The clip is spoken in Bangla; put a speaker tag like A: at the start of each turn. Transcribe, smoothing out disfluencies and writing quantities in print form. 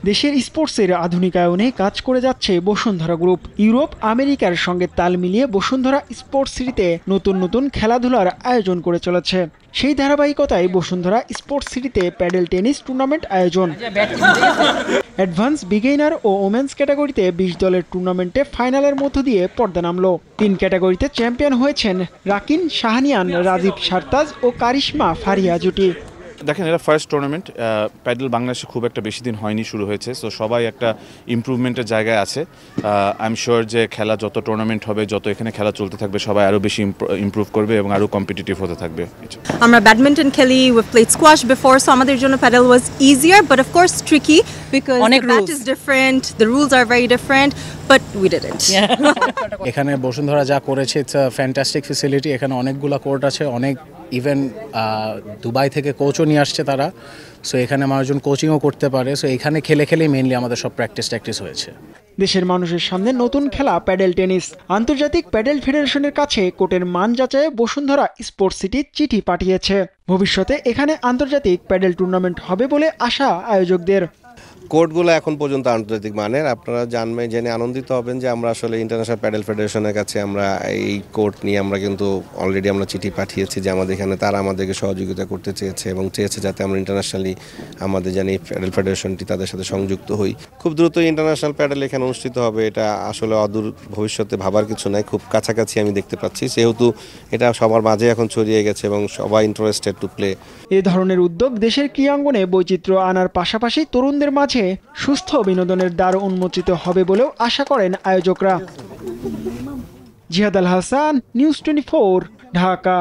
A: দেশের স্পোর্টসের আধুনিকায়নে কাজ করে যাচ্ছে বসুন্ধরা গ্রুপ। ইউরোপ আমেরিকার সঙ্গে তাল মিলিয়ে বসুন্ধরা স্পোর্টস সিটিতে নতুন নতুন খেলাধুলার আয়োজন করে চলেছে। সেই ধারাবাহিকতায় বসুন্ধরা স্পোর্টস সিটিতে প্যাডেল টেনিস টুর্নামেন্ট আয়োজন। অ্যাডভান্স বিগিনার ও ওমেন্স ক্যাটাগরিতে 20 দলের টুর্নামেন্টে ফাইনালের মধ্য দিয়ে পর্দা নামলো। 3 ক্যাটাগরিতে চ্যাম্পিয়ন হয়েছেন রাকিন শাহানিয়ান, রাজীব সারতাজ ও কারিশমা ফারিয়া জুটি।
B: দেখেন, এটা ফার্স্ট টুর্নামেন্ট। প্যাডেল বাংলাদেশে খুব একটা বেশি দিন হয়নি, শুরু হয়েছে। সো সবাই একটা ইমপ্রুভমেন্টের জায়গায় আছে। আই এম শিওর যে খেলা যত টুর্নামেন্ট হবে, যত এখানে খেলা চলতে থাকবে, সবাই আরও বেশি ইমপ্রুভ করবে এবং আরও কম্পিটিটিভ হতে থাকবে।
C: আমরা ব্যাডমিন্টন খেলি, we played squash before, so আমাদের জন্য padel was easier, but of course tricky because the bat is different, the rules are very different, but we did it.
D: এখানে বসুন্ধরা যা করেছে, ইটস আ ফ্যান্টাস্টিক ফ্যাসিলিটি। এখানে অনেকগুলো কোর্ট আছে, অনেক ইভেন দুবাই থেকে কোচও নিয়ে আসছে তারা। সো এখানে মানুষজন কোচিংও করতে পারে। সো এখানে খেলে খেলেই মেইনলি আমাদের সব প্র্যাকটিস হয়েছে।
A: দেশের মানুষের সামনে নতুন খেলা প্যাডেল টেনিস। আন্তর্জাতিক প্যাডেল ফেডারেশনের কাছে কোর্টের মান যাচাইয়ে বসুন্ধরা স্পোর্টস সিটি চিঠি পাঠিয়েছে। ভবিষ্যতে এখানে আন্তর্জাতিক প্যাডেল টুর্নামেন্ট হবে বলে আশা আয়োজকদের।
E: কোর্টগুলো এখন পর্যন্ত আন্তর্জাতিক মানের। আপনারা জেনে আনন্দিত হবেন যে আমরা আসলে ইন্টারন্যাশনাল প্যাডেল ফেডারেশনের কাছে আমরা এই কোর্ট নিয়ে আমরা কিন্তু অলরেডি আমরা চিঠি পাঠিয়েছি যে আমাদের এখানে তারা আমাদেরকে সহযোগিতা করতে চেয়েছে এবং চেয়েছে যাতে আমরা ইন্টারন্যাশনালি আমাদের জানি প্যাডেল ফেডারেশনটি তাদের সাথে সংযুক্ত হই। খুব দ্রুত ইন্টারন্যাশনাল প্যাডেল এখানে অনুষ্ঠিত হবে। এটা আসলে অদূর ভবিষ্যতে ভাবার কিছু নাই, খুব কাছাকাছি আমি দেখতে পাচ্ছি। সেহেতু এটা সবার মাঝে এখন ছড়িয়ে গেছে এবং সবাই ইন্টারেস্টেড টু প্লে।
A: এ ধরনের উদ্যোগ দেশের ক্রীড়াঙ্গনে বৈচিত্র্য আনার পাশাপাশি তরুণদের মাঝে সুস্থ বিনোদনের দ্বার উন্মোচিত হবে বলেও আশা করেন আয়োজকরা। জিহাদ আল হাসান, নিউজ 24, ঢাকা।